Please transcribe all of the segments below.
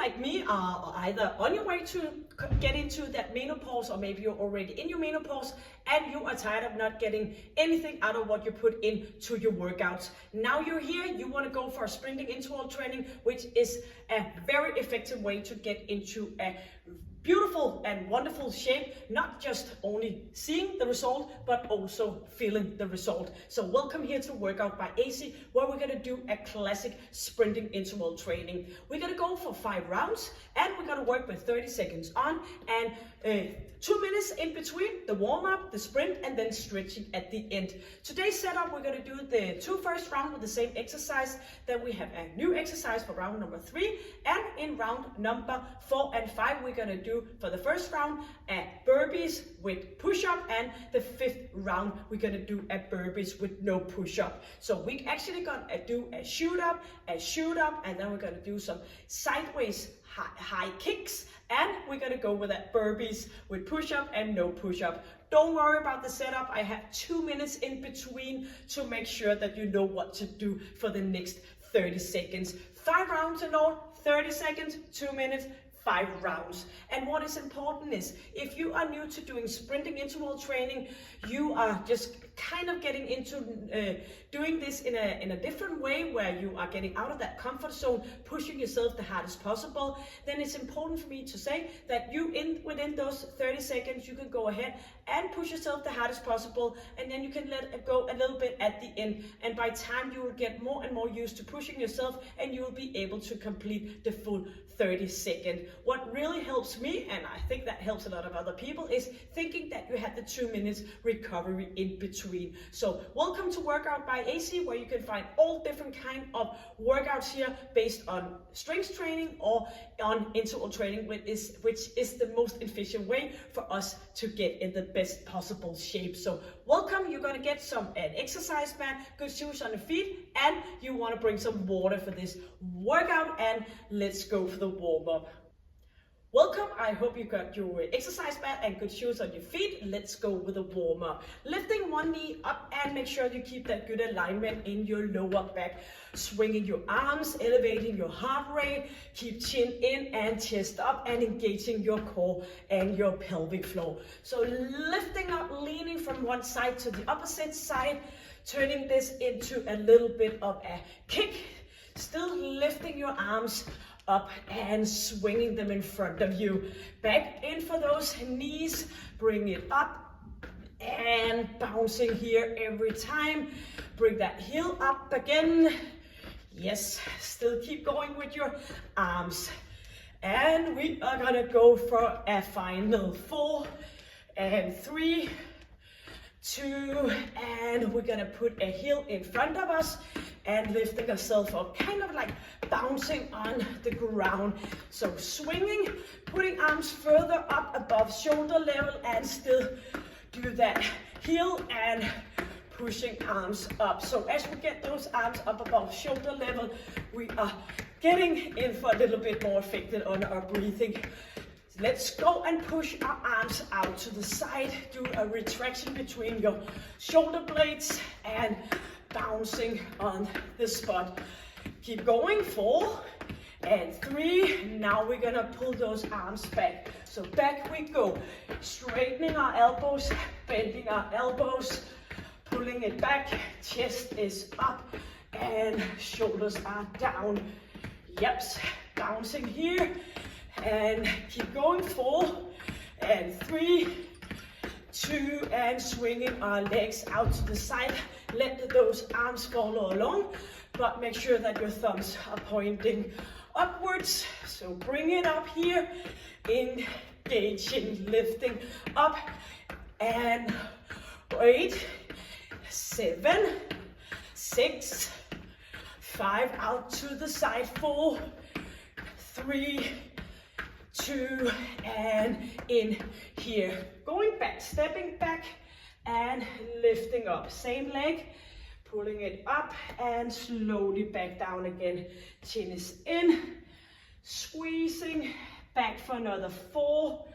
like me are either on your way to get into that menopause, or maybe you're already in your menopause and you are tired of not getting anything out of what you put into your workouts. Now you're here, you want to go for a sprinting interval training, which is a very effective way to get into a beautiful and wonderful shape, not just only seeing the result, but also feeling the result. So welcome here to Workout by AC, where we're gonna do a classic sprinting interval training. We're gonna go for 5 rounds, and we're gonna work with 30 seconds on and 2 minutes in between the warm-up, the sprint, and then stretching at the end. Today's setup, we're gonna do the 2 first rounds with the same exercise. Then we have a new exercise for round number 3, and in round number 4 and 5, we're gonna do for the first round burpees with push-up, and the 5th round we're gonna do a burpees with no push-up. So we actually gonna do a shoot up, and then we're gonna do some sideways high kicks, and we're gonna go with that burpees with push-up and no push-up. Don't worry about the setup. I have 2 minutes in between to make sure that you know what to do for the next 30 seconds. 5 rounds in all, 30 seconds, 2 minutes, 5 rounds. And what is important is, if you are new to doing sprinting interval training, you are just kind of getting into doing this in a different way, where you are getting out of that comfort zone, pushing yourself the hardest possible, then it's important for me to say that within those 30 seconds, you can go ahead and push yourself the hardest possible, and then you can let it go a little bit at the end. And by time, you will get more and more used to pushing yourself, and you will be able to complete the full 30 seconds. What really helps me, and I think that helps a lot of other people, is thinking that you have the 2 minutes recovery in between. So welcome to Workout by AC, where you can find all different kind of workouts here based on strength training or on interval training, which is the most efficient way for us to get in the best possible shape. So welcome. You're gonna get an exercise mat, good shoes on the feet, and you want to bring some water for this workout, and let's go for the warm-up. Welcome, I hope you got your exercise mat and good shoes on your feet. Let's go with a warm-up. Lifting one knee up, and make sure you keep that good alignment in your lower back. Swinging your arms, elevating your heart rate, keep chin in and chest up, and engaging your core and your pelvic floor. So lifting up, leaning from one side to the opposite side, turning this into a little bit of a kick, still lifting your arms up and swinging them in front of you. Back in for those knees, bring it up and bouncing here every time. Bring that heel up again. Yes, still keep going with your arms. And we are gonna go for a final 4 and 3, 2, and we're gonna put a heel in front of us and lifting ourselves up, kind of like bouncing on the ground. So swinging, putting arms further up above shoulder level, and still do that heel and pushing arms up. So as we get those arms up above shoulder level, we are getting in for a little bit more effective on our breathing. Let's go and push our arms out to the side. Do a retraction between your shoulder blades and bouncing on the spot. Keep going, 4 and 3. Now we're gonna pull those arms back. So back we go, straightening our elbows, bending our elbows, pulling it back, chest is up and shoulders are down. Yep, bouncing here, and keep going, 4 and 3, 2, and swinging our legs out to the side. Let those arms follow along, but make sure that your thumbs are pointing upwards. So bring it up here, engaging, lifting up, and 8, 7, 6, 5, out to the side, 4, 3, 2, and in here. Going back, stepping back and lifting up. Same leg, pulling it up and slowly back down again. Chin is in, squeezing back for another 4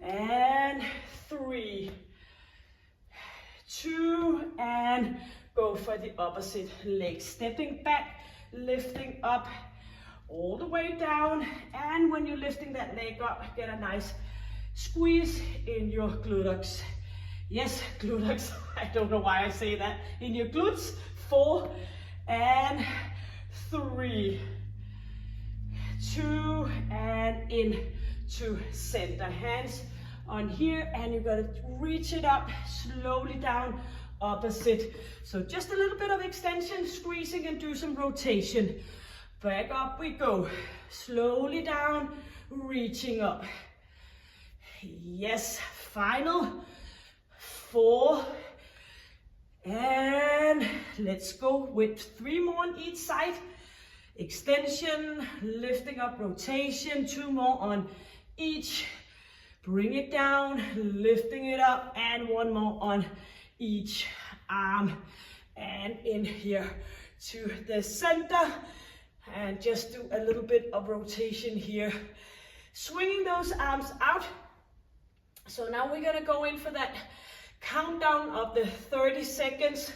and 3, 2, and go for the opposite leg. Stepping back, lifting up. all the way down. And when you're lifting that leg up, get a nice squeeze in your glutes. Yes, glutes. I don't know why I say that. In your glutes. 4 and 3, 2, and in to center. Hands on here, and you're gonna reach it up, slowly down, opposite. So just a little bit of extension, squeezing, and do some rotation. Back up we go, slowly down, reaching up. Yes, final 4, and let's go with 3 more on each side. Extension, lifting up, rotation, 2 more on each. Bring it down, lifting it up, and 1 more on each arm. And in here to the center, and just do a little bit of rotation here. Swinging those arms out. So now we're gonna go in for that countdown of the 30 seconds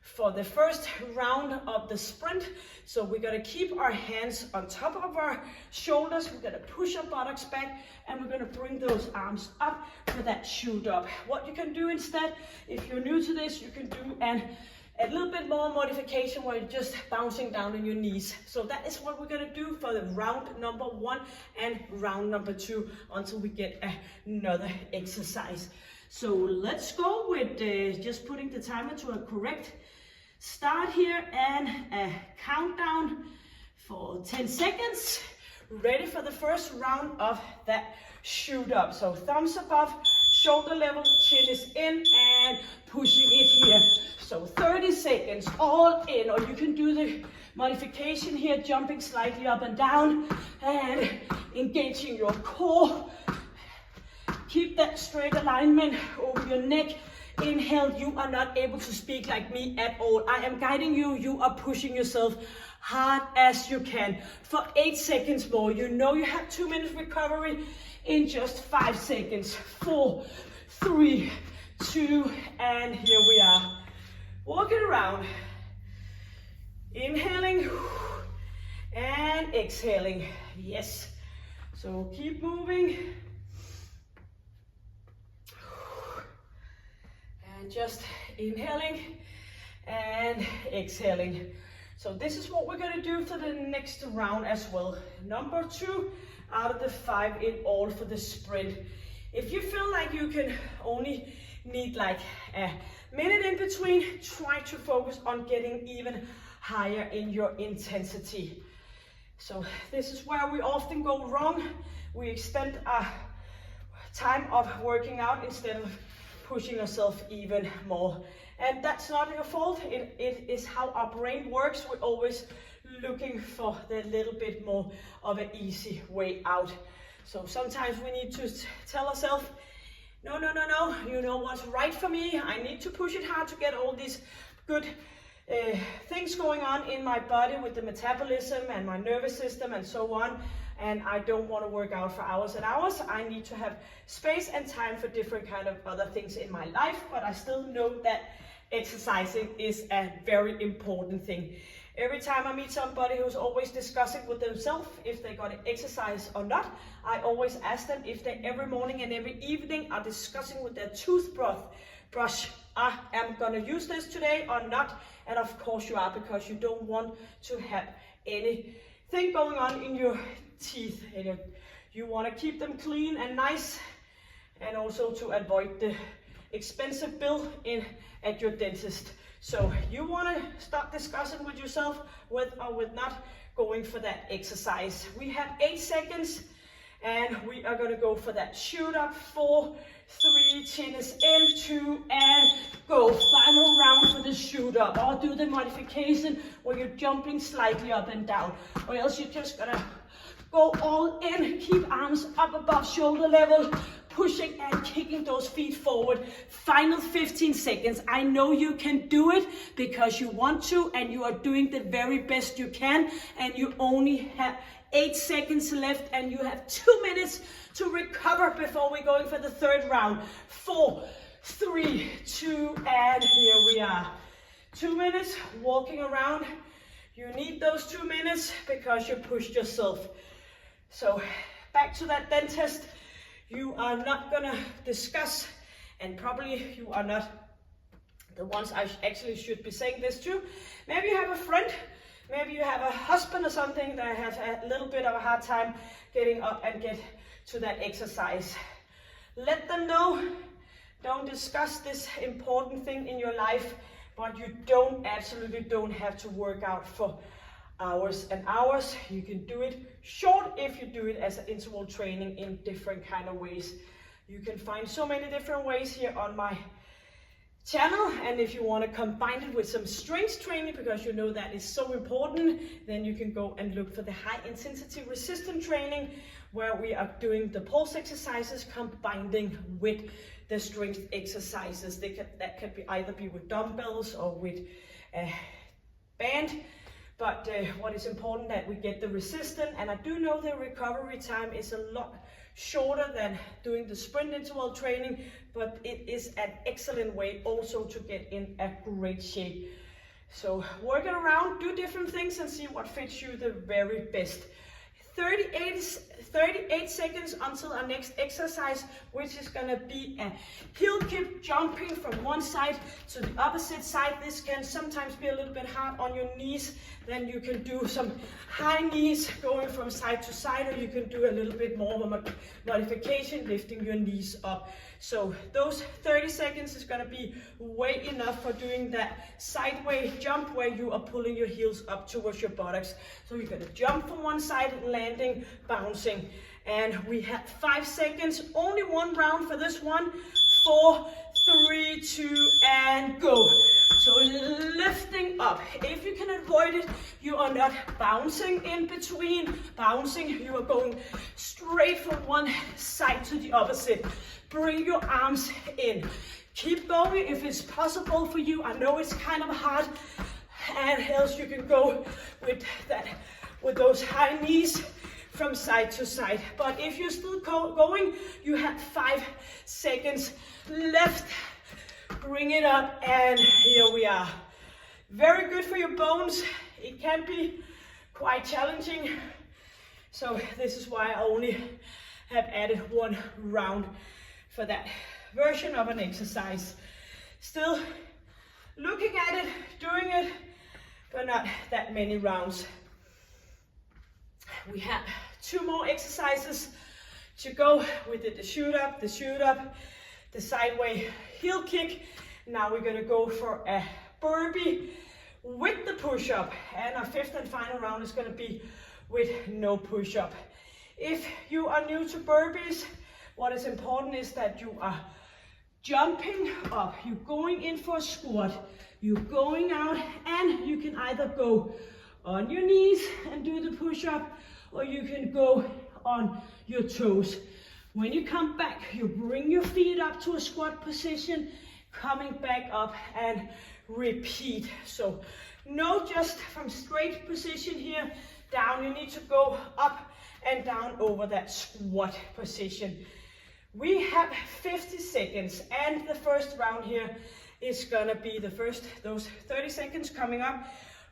for the first round of the sprint. So we're gonna keep our hands on top of our shoulders. We're gonna push our buttocks back, and we're gonna bring those arms up for that shoot up. What you can do instead, if you're new to this, you can do a little bit more modification where you're just bouncing down on your knees. So that is what we're gonna do for the round number 1 and round number 2 until we get another exercise. So let's go with just putting the timer to a correct start here, and a countdown for 10 seconds. Ready for the first round of that shoot up. So thumbs above, shoulder level, chin is in, and pushing it here. So 30 seconds all in, or you can do the modification here, jumping slightly up and down and engaging your core. Keep that straight alignment over your neck. Inhale, you are not able to speak like me at all. I am guiding you. You are pushing yourself hard as you can for 8 seconds more. You know you have 2 minutes recovery in just 5 seconds. 4, 3, 2, and here we are. Walking around. Inhaling and exhaling. Yes. So keep moving. And just inhaling and exhaling. So this is what we're going to do for the next round as well. Number 2 out of the 5 in all for the sprint. If you feel like you can only need like a minute in between, try to focus on getting even higher in your intensity. So this is where we often go wrong. We extend our time of working out instead of pushing ourselves even more. And that's not your fault. It is how our brain works. We're always looking for the little bit more of an easy way out. So sometimes we need to tell ourselves, no, you know what's right for me. I need to push it hard to get all these good things going on in my body with the metabolism and my nervous system and so on. And I don't want to work out for hours and hours. I need to have space and time for different kind of other things in my life, but I still know that exercising is a very important thing. Every time I meet somebody who's always discussing with themselves if they got to exercise or not, I always ask them if they every morning and every evening are discussing with their toothbrush, I am gonna use this today or not. And of course you are, because you don't want to have anything going on in your teeth. You want to keep them clean and nice, and also to avoid the expensive bill at your dentist. So you want to stop discussing with yourself with or with not going for that exercise. We have 8 seconds, and we are going to go for that shoot up. 4, 3, chin is in, 2, and go. Final round for the shoot up. Or do the modification where you're jumping slightly up and down, or else you're just gonna go all in. Keep arms up above shoulder level, pushing and kicking those feet forward. Final 15 seconds. I know you can do it because you want to, and you are doing the very best you can, and you only have 8 seconds left, and you have 2 minutes to recover before we're going for the third round. 4, 3, 2, and here we are. 2 minutes walking around You need those 2 minutes because you pushed yourself. So back to that dentist, you are not gonna discuss, and probably you are not the ones I actually should be saying this to. Maybe you have a friend, maybe you have a husband or something that has a little bit of a hard time getting up and get to that exercise. Let them know. Don't discuss this important thing in your life, but you absolutely don't have to work out for hours and hours. You can do it short if you do it as an interval training in different kind of ways. You can find so many different ways here on my channel, and if you want to combine it with some strength training, because you know that is so important, then you can go and look for the high intensity resistance training, where we are doing the pulse exercises combining with the strength exercises. That can be either be with dumbbells or with a band, but what is important that we get the resistance, and I do know the recovery time is a lot shorter than doing the sprint interval training, but it is an excellent way also to get in a great shape. So work it around, do different things and see what fits you the very best. 38 seconds until our next exercise, which is gonna be a heel kick, jumping from one side to the opposite side. This can sometimes be a little bit hard on your knees. Then you can do some high knees going from side to side, or you can do a little bit more of a modification, lifting your knees up. So those 30 seconds is gonna be way enough for doing that sideways jump where you are pulling your heels up towards your buttocks. So you're gonna jump from one side, landing, bouncing. And we have 5 seconds, only one round for this one. 4, 3, 2, and go. So lifting up. If you can avoid it, you are not bouncing in between. Bouncing, you are going straight from one side to the opposite. Bring your arms in. Keep going if it's possible for you. I know it's kind of hard, and else you can go with those high knees from side to side. But if you're still going, you have 5 seconds left. Bring it up, and here we are. Very good for your bones. It can be quite challenging, so this is why I only have added one round for that version of an exercise. Still looking at it, doing it, but not that many rounds. We have 2 more exercises to go. We did the shoot up, the sideways heel kick. Now we're gonna go for a burpee with the push up, and our 5th and final round is gonna be with no push up. If you are new to burpees, what is important is that you are jumping up. You're going in for a squat, you're going out, and you can either go on your knees and do the push up, or you can go on your toes. When you come back, you bring your feet up to a squat position, coming back up, and repeat. So no just from straight position here down. You need to go up and down over that squat position. We have 50 seconds, and the first round here is gonna be those 30 seconds coming up,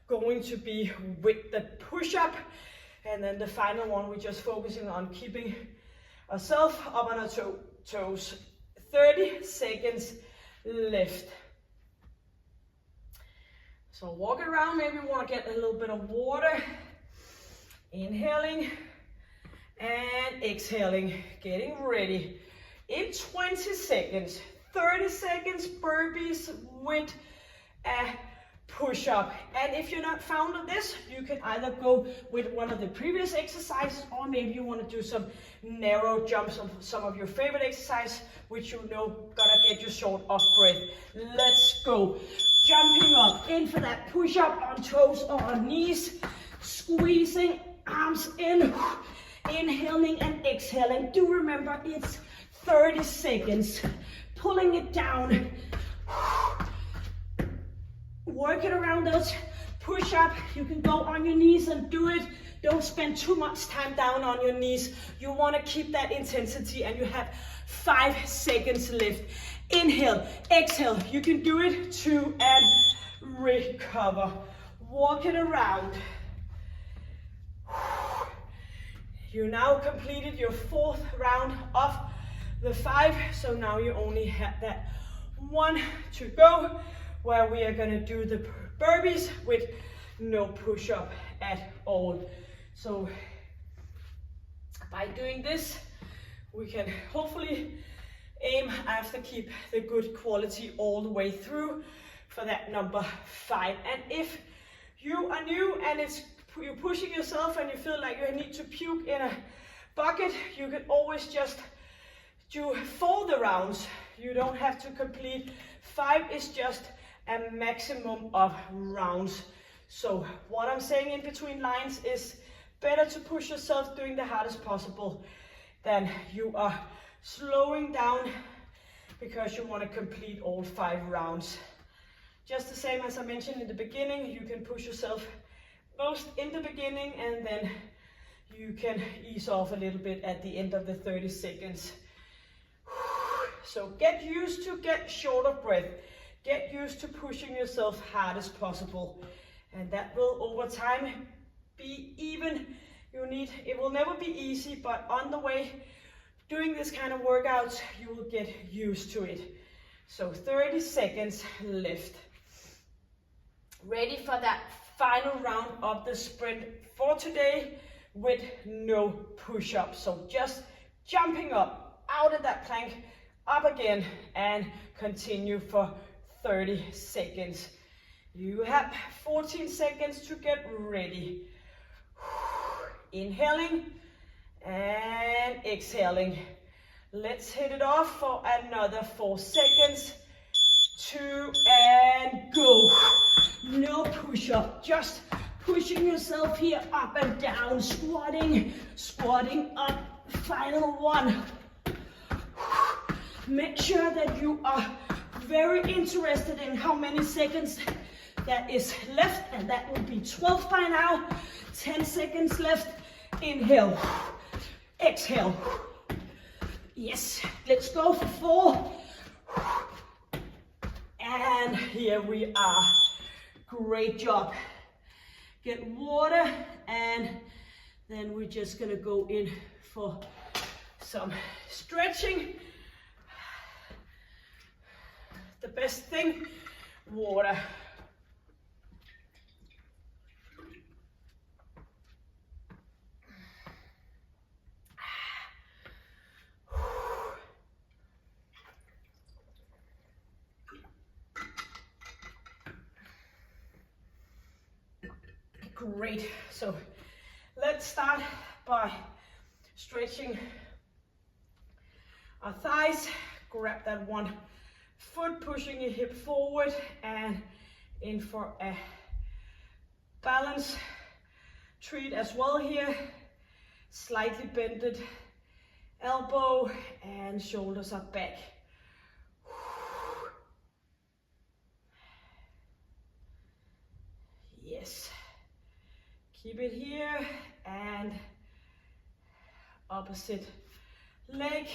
going to be with the push-up, and then the final one, we're just focusing on keeping ourselves up on our toes. 30 seconds left. So walk around, maybe you want to get a little bit of water. Inhaling and exhaling, getting ready. In 20 seconds, 30 seconds burpees with a push-up. And if you're not fond of this, you can either go with one of the previous exercises, or maybe you want to do some narrow jumps of some of your favorite exercise, which you know gonna get you short of breath. Let's go. Jumping up, in for that push-up on toes or on knees, squeezing arms in, inhaling and exhaling. Do remember it's 30 seconds. Pulling it down. Work it around those push-up. You can go on your knees and do it. Don't spend too much time down on your knees. You want to keep that intensity, and you have 5 seconds left. Inhale, exhale. You can do it 2 and recover. walk it around. You now completed your 4th round of the 5, so now you only have that 1 to go, where we are gonna do the burpees with no push-up at all. So by doing this, we can hopefully aim after keep the good quality all the way through for that number 5. And if you are new and you're pushing yourself and you feel like you need to puke in a bucket, you can always just do 4 the rounds. You don't have to complete 5, is just a maximum of rounds. So what I'm saying in between lines is better to push yourself doing the hardest possible than you are slowing down because you want to complete all 5 rounds. Just the same as I mentioned in the beginning, you can push yourself most in the beginning and then you can ease off a little bit at the end of the 30 seconds. So get used to get short of breath. Get used to pushing yourself hard as possible. And that will over time be even. It will never be easy, but on the way doing this kind of workouts, you will get used to it. So 30 seconds left. Ready for that final round of the sprint for today with no push-ups. So just jumping up out of that plank, up again, and continue for 30 seconds. You have 14 seconds to get ready. Inhaling and exhaling. Let's hit it off for another 4 seconds. 2 and go. No push-up, just pushing yourself here up and down, squatting up. Final 1. Make sure that you are very interested in how many seconds that is left, and that will be 12 by now. 10 seconds left. Inhale, exhale. Yes, let's go for 4. And here we are. Great job. Get water, and then we're just gonna go in for some stretching. The best thing, water. Great. So let's start by stretching our thighs. Grab that one foot, pushing your hip forward and in for a balance treat as well here. Slightly bended elbow and shoulders are back. Yes. Keep it here and opposite leg.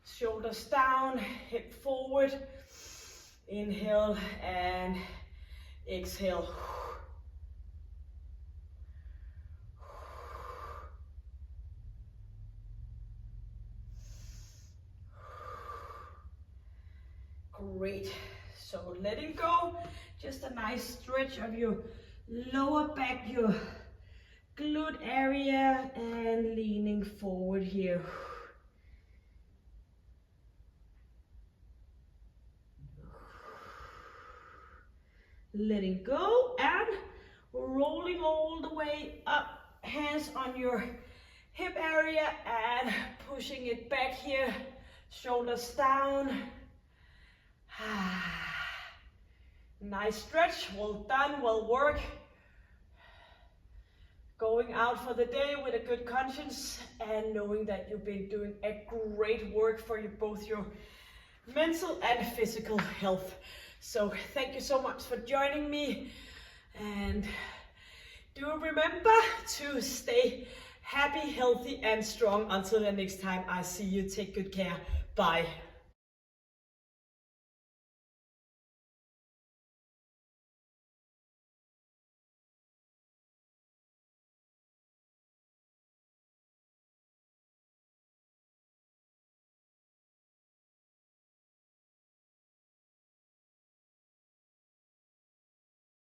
Shoulders down, hip forward. Inhale and exhale. Great. So letting go, just a nice stretch of your lower back, your glute area, and leaning forward here. Letting go and rolling all the way up, hands on your hip area and pushing it back here, shoulders down. Nice stretch, well done, well work. Going out for the day with a good conscience and knowing that you've been doing a great work for both your mental and physical health. So thank you so much for joining me, and do remember to stay happy, healthy and strong until the next time I see you. Take good care. Bye.